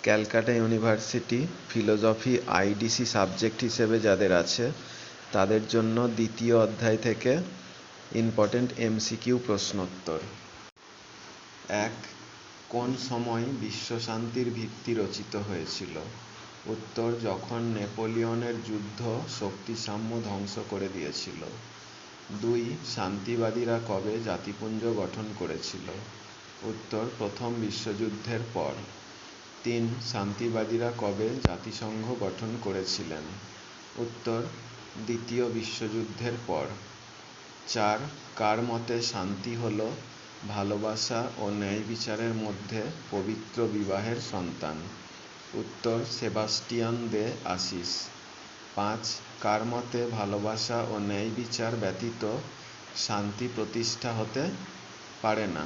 Calcutta university philosophy IDC subject হিসেবে যাদের আছে তাদের জন্য দ্বিতীয় অধ্যায় থেকে ইম্পর্টেন্ট এমসিকিউ প্রশ্নোত্তর। 1. কোন সময় বিশ্বশান্তির ভিত্তি রচিত হয়েছিল? উত্তর: যখন নেপোলিয়নের যুদ্ধ শক্তিসাম্য ধ্বংস করে দিয়েছিল। 2. শান্তিবাদীরা কবে জাতিপুঞ্জ গঠন করেছিল? উত্তর: প্রথম বিশ্বযুদ্ধের পর। 3. শান্তিবাদীরা কবে জাতিসংঘ গঠন করেছিলেন? উত্তর: দ্বিতীয় বিশ্বযুদ্ধের পর। 4. কার মতে শান্তি হল ভালোবাসা ও ন্যায় বিচারের মধ্যে পবিত্র বিবাহের সন্তান? উত্তর: সেবাস্টিয়ান দে আসিস। 5. কার মতে ভালোবাসা ও ন্যায় বিচার ব্যতীত শান্তি প্রতিষ্ঠা হতে পারে না?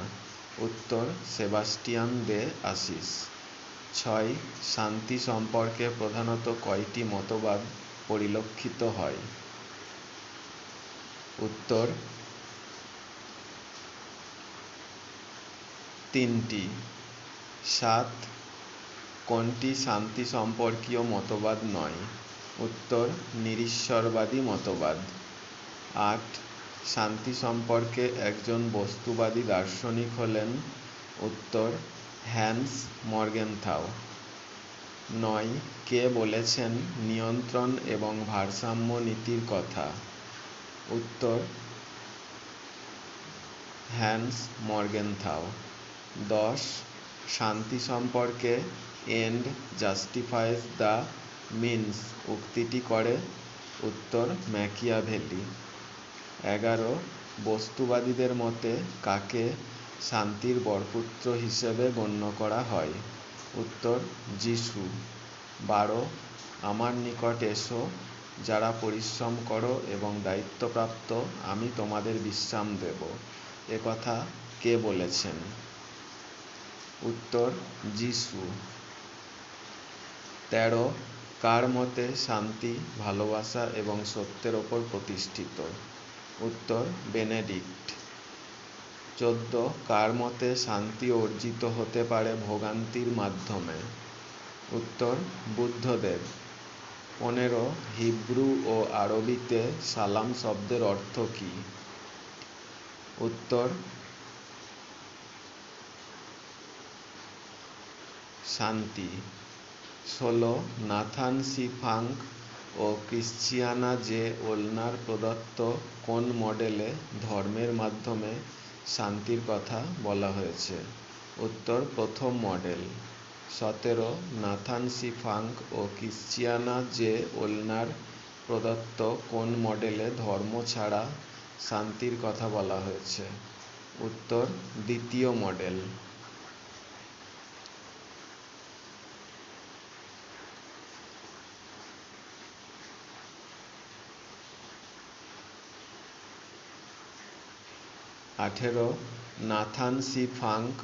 উত্তর: সেবাস্টিয়ান দে আসিস। 6. শান্তি সম্পর্কে প্রধানত কয়টি মতবাদ পরিলক্ষিত হয়? উত্তর: 3টি। 7. কোনটি শান্তি সম্পর্কীয় মতবাদ নয়? উত্তর: নিরীশ্বরবাদী মতবাদ। 8. শান্তি সম্পর্কে একজন বস্তুবাদী দার্শনিক হলেন? উত্তর: হ্যান্স মর্গেনথাউ। 9. কে বলেছেন নিয়ন্ত্রণ এবং ভারসাম্য নীতির কথা? উত্তর: হ্যান্স মর্গেনথাউ। 10. শান্তি সম্পর্কে এন্ড জাস্টিফাইজ দ্য মিনস উক্তিটি করে? উত্তর: ম্যাকিয়াভেলি। 11. বস্তুবাদীদের মতে কাকে শান্তির বরপুত্র হিসেবে গণ্য করা হয়? উত্তর: যিশু। 12. আমার নিকট এসো যারা পরিশ্রম করো এবং দায়িত্বপ্রাপ্ত, আমি তোমাদের বিশ্রাম দেব। একথা কে বলেছেন? উত্তর: যিশু। 13. কার মতে শান্তি ভালোবাসা এবং সত্যের ওপর প্রতিষ্ঠিত? উত্তর: বেনেডিক্ট। 14. কার মতে শান্তি অর্জিত হতে পারে ভোগান্তির মাধ্যমে? উত্তর: বুদ্ধদেব। 15. হিব্রু ও আরবিতে সালাম শব্দের অর্থ কী? উত্তর: শান্তি। 16. নাথান সি ফাঙ্ক ও ক্রিশ্চিয়ানা জে ওলনার প্রদত্ত কোন মডেলে ধর্মের মাধ্যমে শান্তির কথা বলা হয়েছে? উত্তর: প্রথম মডেল। 17. নাথান সি ফাঙ্ক ও ক্রিশ্চিয়ানা জে ওলনার প্রদত্ত কোন মডেলে ধর্ম ছাড়া শান্তির কথা বলা হয়েছে? উত্তর: দ্বিতীয় মডেল। 18. নাথান সি ফাঙ্ক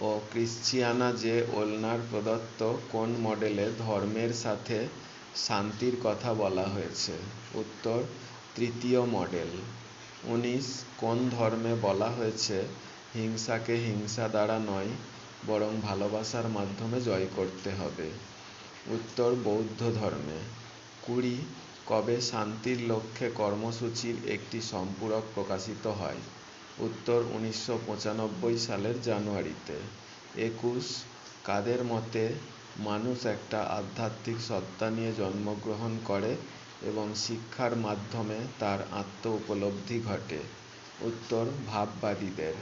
ও ক্রিশ্চিয়ানা জে ওলনার প্রদত্ত কোন মডেলে ধর্মের সাথে শান্তির কথা বলা হয়েছে? উত্তর: তৃতীয় মডেল। 19. কোন ধর্মে বলা হয়েছে হিংসাকে হিংসা দ্বারা নয় বরং ভালোবাসার মাধ্যমে জয় করতে হবে? উত্তর: বৌদ্ধ ধর্মে। 20. কবে শান্তির লক্ষ্যে কর্মসূচির একটি সম্পূরক প্রকাশিত হয়? উত্তর: 1995 সালের জানুয়ারিতে। 21. কাদের মতে মানুষ একটা আধ্যাত্মিক সত্তা নিয়ে জন্মগ্রহণ করে এবং শিক্ষার মাধ্যমে তার আত্ম উপলব্ধি ঘটে? উত্তর: ভাববাদীদের।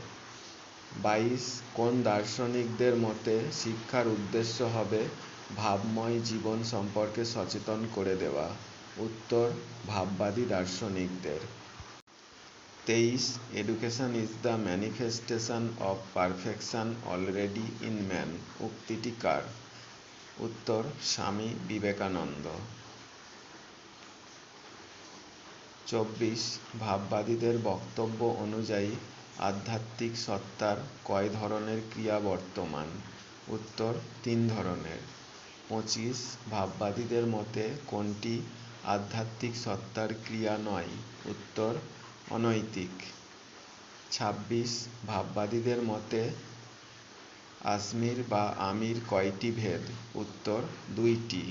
22. কোন দার্শনিকদের মতে শিক্ষার উদ্দেশ্য হবে ভাবময় জীবন সম্পর্কে সচেতন করে দেওয়া? উত্তর: ভাববাদী দার্শনিকদের। 23. Education is the manifestation of perfection already in man উক্তিটি কার? উত্তর: স্বামী বিবেকানন্দ। 24. ভাববাদীদের বক্তব্য অনুযায়ী আধ্যাত্মিক সত্তার কয় ধরনের ক্রিয়া বর্তমান? উত্তর: 3 ধরনের। 25. ভাববাদীদের মতে কোনটি আধ্যাত্মিক সত্তার ক্রিয়া নয়? উত্তর: অনৈতিক। 26. ভাববাদীদের মতে আজমির বা আমির কয়টি ভেদ? উত্তর 2টি।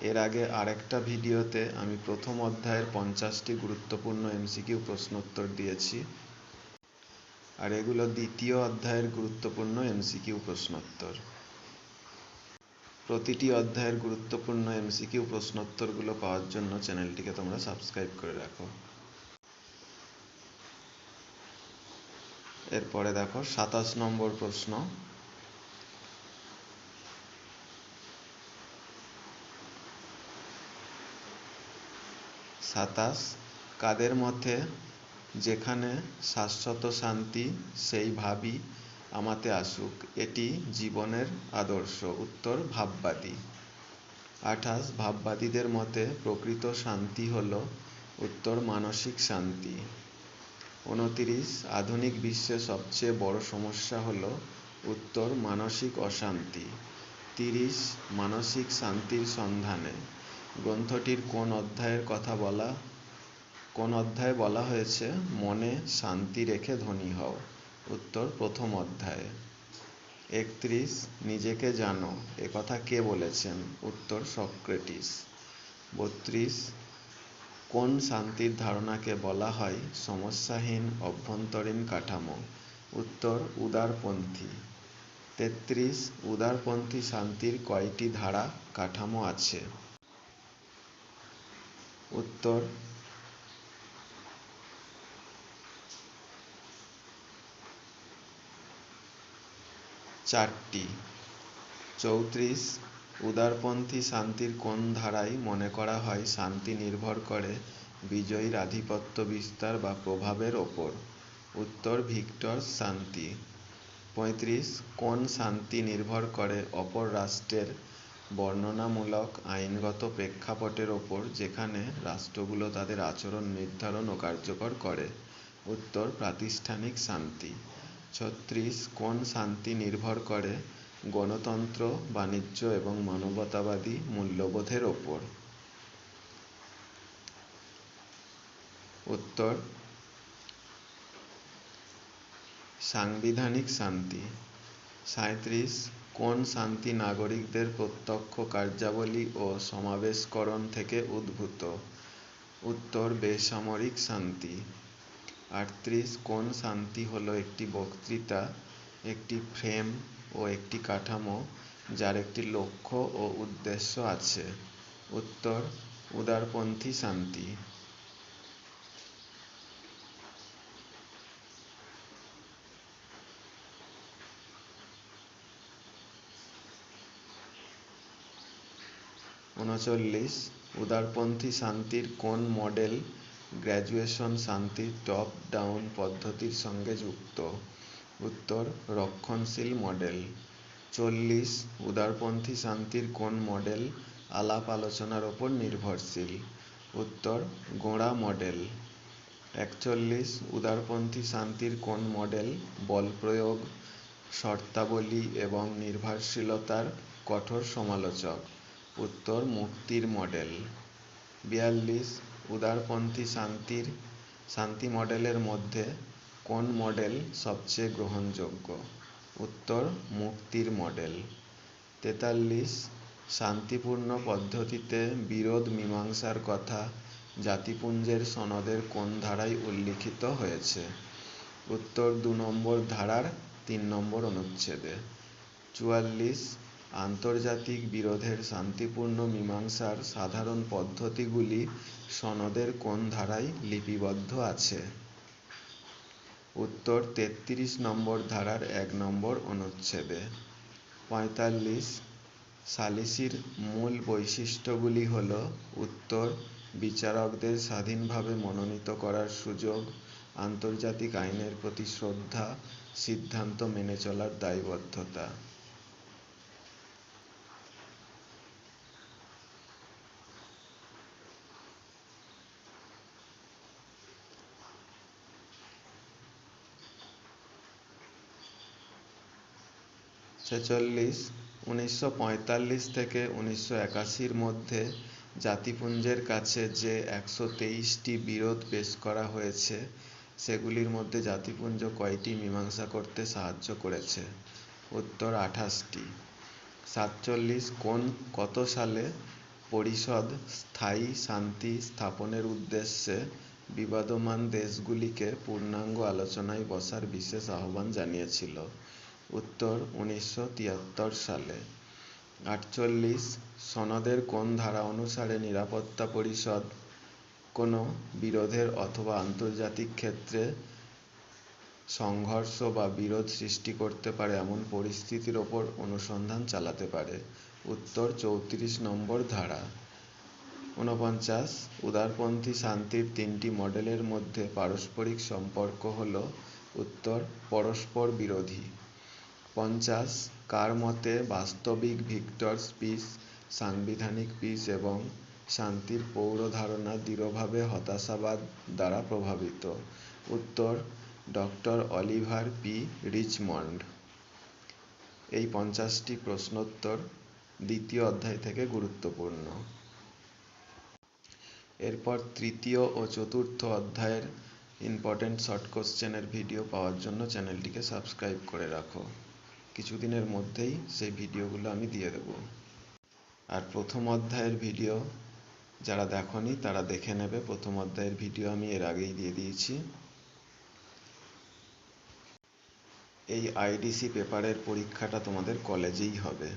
এর আগে আরেকটা ভিডিওতে আমি প্রথম অধ্যায়ের 50টি গুরুত্বপূর্ণ এমসিকিউ প্রশ্নোত্তর দিয়েছি, আর এগুলো দ্বিতীয় অধ্যায়ের গুরুত্বপূর্ণ এমসিকিউ প্রশ্নোত্তর। প্রতিটি অধ্যায়ের গুরুত্বপূর্ণ এমসিকিউ প্রশ্নোত্তরগুলো পাওয়ার জন্য চ্যানেলটিকে তোমরা সাবস্ক্রাইব করে রাখো। এরপরে দেখো 27 নম্বর প্রশ্ন। কাদের মতে যেখানে শাশ্বত শান্তি সেই ভাবই আমাতে আসুক, এটি জীবনের আদর্শ? উত্তর ভাববাদী। 28 ভাববাদীদের মতে প্রকৃত শান্তি হল? উত্তর মানসিক শান্তি। 29 আধুনিক বিশ্বে সবচেয়ে বড় সমস্যা হল? উত্তর মানসিক অশান্তি। 30 মানসিক শান্তির সন্ধানে গ্রন্থটির কোন অধ্যায়ে বলা হয়েছে মনে শান্তি রেখে ধনী হও? উত্তর প্রথম অধ্যায়ে। 31 নিজেকে জানো, একথা কে বলেছেন? উত্তর সক্রেটিস। 32 কোন শান্তির ধারণাকে বলা হয় সমস্যাহীন অভ্যন্তরীণ কাঠামো? উত্তর উদারপন্থী। 33 উদারপন্থী শান্তির কয়টি ধারা কাঠামো আছে? উত্তর 4টি। 34 উদারপন্থী শান্তির কোন ধারায় মনে করা হয় শান্তি নির্ভর করে বিজয়ীর আধিপত্য বিস্তার বা প্রভাবের ওপর? উত্তর ভিক্টরস শান্তি। 35 কোন শান্তি নির্ভর করে অপর রাষ্ট্রের বর্ণনামূলক আইনগত প্রেক্ষাপটের ওপর যেখানে রাষ্ট্রগুলো তাদের আচরণ নির্ধারণ ও কার্যকর করে? উত্তর প্রাতিষ্ঠানিক শান্তি। 36 কোন শান্তি নির্ভর করে গণতন্ত্র, বাণিজ্য এবং মানবতাবাদী মূল্যবোধের ওপর? উত্তর সাংবিধানিক শান্তি। 37 কোন শান্তি নাগরিকদের প্রত্যক্ষ কার্যাবলী ও সমাবেশকরণ থেকে উদ্ভূত? উত্তর বেসামরিক শান্তি। 38 কোন শান্তি হলো একটি বক্তৃতা, একটি ফ্রেম ও একটি কাঠামো যার একটি লক্ষ্য ও উদ্দেশ্য আছে? উত্তর উদারপন্থী শান্তি। উনচল্লিশ উদারপন্থী শান্তির কোন মডেল গ্র্যাজুয়েশন শান্তির টপ ডাউন পদ্ধতির সঙ্গে যুক্ত? উত্তর রক্ষণশীল মডেল। 40 উদারপন্থী শান্তির কোন মডেল আলাপ আলোচনার ওপর নির্ভরশীল? উত্তর গোঁড়া মডেল। 41 উদারপন্থী শান্তির কোন মডেল বলপ্রয়োগ, শর্তাবলী এবং নির্ভরশীলতার কঠোর সমালোচক? উত্তর মুক্তির মডেল। 42 উদারপন্থী শান্তি মডেলের মধ্যে কোন মডেল সবচেয়ে গ্রহণযোগ্য? উত্তর মুক্তির মডেল। 43 শান্তিপূর্ণ পদ্ধতিতে বিরোধ মীমাংসার কথা জাতিপুঞ্জের সনদের কোন ধারায় উল্লিখিত হয়েছে? উত্তর 2 নম্বর ধারার 3 নম্বর অনুচ্ছেদে। 44 আন্তর্জাতিক বিরোধের শান্তিপূর্ণ মীমাংসার সাধারণ পদ্ধতিগুলি সনদের কোন ধারায় লিপিবদ্ধ আছে? উত্তর 33 নম্বর ধারার 1 নম্বর অনুচ্ছেদে। 45 সালিসির মূল বৈশিষ্ট্যগুলি হল? উত্তর বিচারকদের স্বাধীনভাবে মনোনীত করার সুযোগ, আন্তর্জাতিক আইনের প্রতি শ্রদ্ধা, সিদ্ধান্ত মেনে চলার দায়বদ্ধতা। ছেচল্লিশ 1945 থেকে 1981 মধ্যে জাতিপুঞ্জের কাছে যে 123টি বিরোধ পেশ করা হয়েছে সেগুলির মধ্যে জাতিপুঞ্জ কয়টি মীমাংসা করতে সাহায্য করেছে? উত্তর 28টি। 47 কত সালে পরিষদ স্থায়ী শান্তি স্থাপনের উদ্দেশ্যে বিবাদমান দেশগুলিকে পূর্ণাঙ্গ আলোচনায় বসার বিশেষ আহ্বান জানিয়েছিল? উত্তর 1973 সালে। 48 সনদের কোন ধারা অনুসারে নিরাপত্তা পরিষদ কোনো বিরোধের অথবা আন্তর্জাতিক ক্ষেত্রে সংঘর্ষ বা বিরোধ সৃষ্টি করতে পারে এমন পরিস্থিতির ওপর অনুসন্ধান চালাতে পারে? উত্তর 34 নম্বর ধারা। 49 উদারপন্থী শান্তির তিনটি মডেলের মধ্যে পারস্পরিক সম্পর্ক হল? উত্তর পরস্পর বিরোধী। 50 কার মতে বাস্তবিক ভিক্টরস পিস সাংবিধানিক পিস এবং শান্তির পৌর ধারণা দৃঢ়ভাবে হতাশাবাদ দ্বারা প্রভাবিত? উত্তর ডক্টর অলিভার পি রিচমন্ড। এই 50টি প্রশ্নোত্তর দ্বিতীয় অধ্যায় থেকে গুরুত্বপূর্ণ। এরপর তৃতীয় ও চতুর্থ অধ্যায়ের ইম্পর্টেন্ট শর্ট কোশ্চেনের ভিডিও পাওয়ার জন্য চ্যানেলটিকে সাবস্ক্রাইব করে রাখো। কিছুদিনের মধ্যেই সেই ভিডিওগুলো আমি দিয়ে দেব। আর প্রথম অধ্যায়ের ভিডিও যারা দেখোনি তারা দেখে নেবে। প্রথম অধ্যায়ের ভিডিও আমি এর আগেই দিয়ে দিয়েছি। এই আইডিসি পেপারের পরীক্ষাটা তোমাদের কলেজেই হবে।